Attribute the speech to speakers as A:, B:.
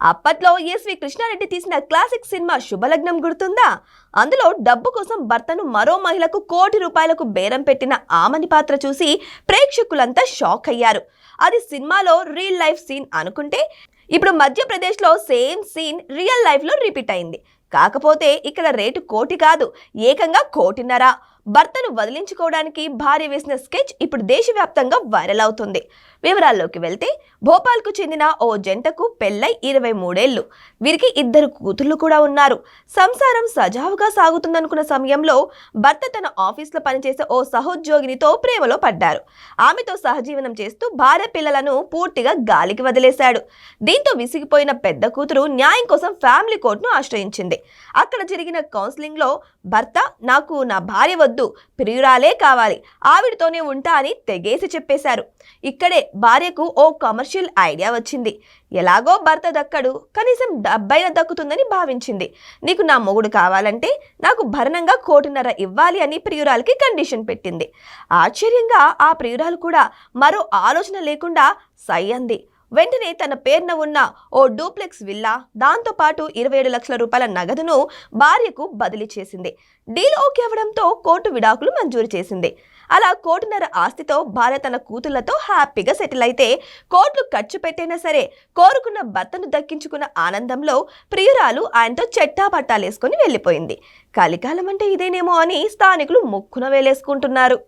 A: అప్పట్లో ఎస్వి కృష్ణారెడ్డి తీసిన classic cinema Subhalagnam గుర్తుందా? అందులో డబ్బు కోసం భర్తను మరో మహిళకు ₹1,00,00,000 బేరం పెట్టిన ఆమని పాత్ర చూసి ప్రేక్షకులంతా షాక్ అయ్యారు. అది సినిమాలో రియల్ లైఫ్ సీన్ అనుకుంటే ఇప్పుడు మధ్యప్రదేశ్లో సేమ్ సీన్ రియల్ లైఫ్లో రిపీట్ అయింది. కాకపోతే ఇక్కడ రేటు 1,00,00,000 కాదు, ఏకంగా 1,50,00,000. భర్తను వదిలించుకోవడానికి భార్య వేసిన స్కెచ్ ఇప్పుడు దేశవ్యాప్తంగా వైరల్ అవుతుంది. వివరాల్లోకి వెళ్తే, భోపాల్కు చెందిన ఓ జంటకు పెళ్లై 23 ఏళ్లు. వీరికి 2 కూతుళ్లు కూడా ఉన్నారు. సంసారం సజావుగా సాగుతుందనుకున్న సమయంలో భర్త తన ఆఫీస్లో పనిచేసే ఓ సహోద్యోగినితో ప్రేమలో పడ్డారు. ఆమెతో సహజీవనం చేస్తూ భార్య పిల్లలను పూర్తిగా గాలికి వదిలేశాడు. దీంతో విసిగిపోయిన పెద్ద కూతురు న్యాయం కోసం ఫ్యామిలీ కోర్టును ఆశ్రయించింది. అక్కడ జరిగిన కౌన్సిలింగ్ లో భర్త, నాకు నా భార్య వద్దు, ప్రియురాలే కావాలి, ఆవిడతోనే ఉంటా అని తెగేసి చెప్పేశారు. ఇక్కడే భార్యకు ఓ కమర్షియల్ ఐడియా వచ్చింది. ఎలాగో భర్త దక్కడు, కనీసం డబ్బైనా దక్కుతుందని భావించింది. నీకు నా మొగుడు కావాలంటే నాకు భరణంగా 1,50,00,000 ఇవ్వాలి అని ప్రియురాలకి కండిషన్ పెట్టింది. ఆశ్చర్యంగా ఆ ప్రియురాలు కూడా మరో ఆలోచన లేకుండా సై అంది. వెంటనే తన పేరున ఉన్న ఓ డూప్లెక్స్ విల్లా, దాంతో పాటు 27 లక్షల రూపాయల నగదును భార్యకు బదిలీ చేసింది. డీల్ ఓకే అవడంతో కోర్టు విడాకులు మంజూరు చేసింది. అలా 1,50,00,000 ఆస్తితో భార్య తన కూతుళ్లతో హ్యాపీగా సెటిల్ అయితే, కోట్లు ఖర్చు పెట్టైనా సరే కోరుకున్న భర్తను దక్కించుకున్న ఆనందంలో ప్రియురాలు ఆయనతో చెట్టాపట్టాలేసుకుని వెళ్ళిపోయింది. కలికాలం అంటే ఇదేనేమో అని స్థానికులు ముక్కున వేలేసుకుంటున్నారు.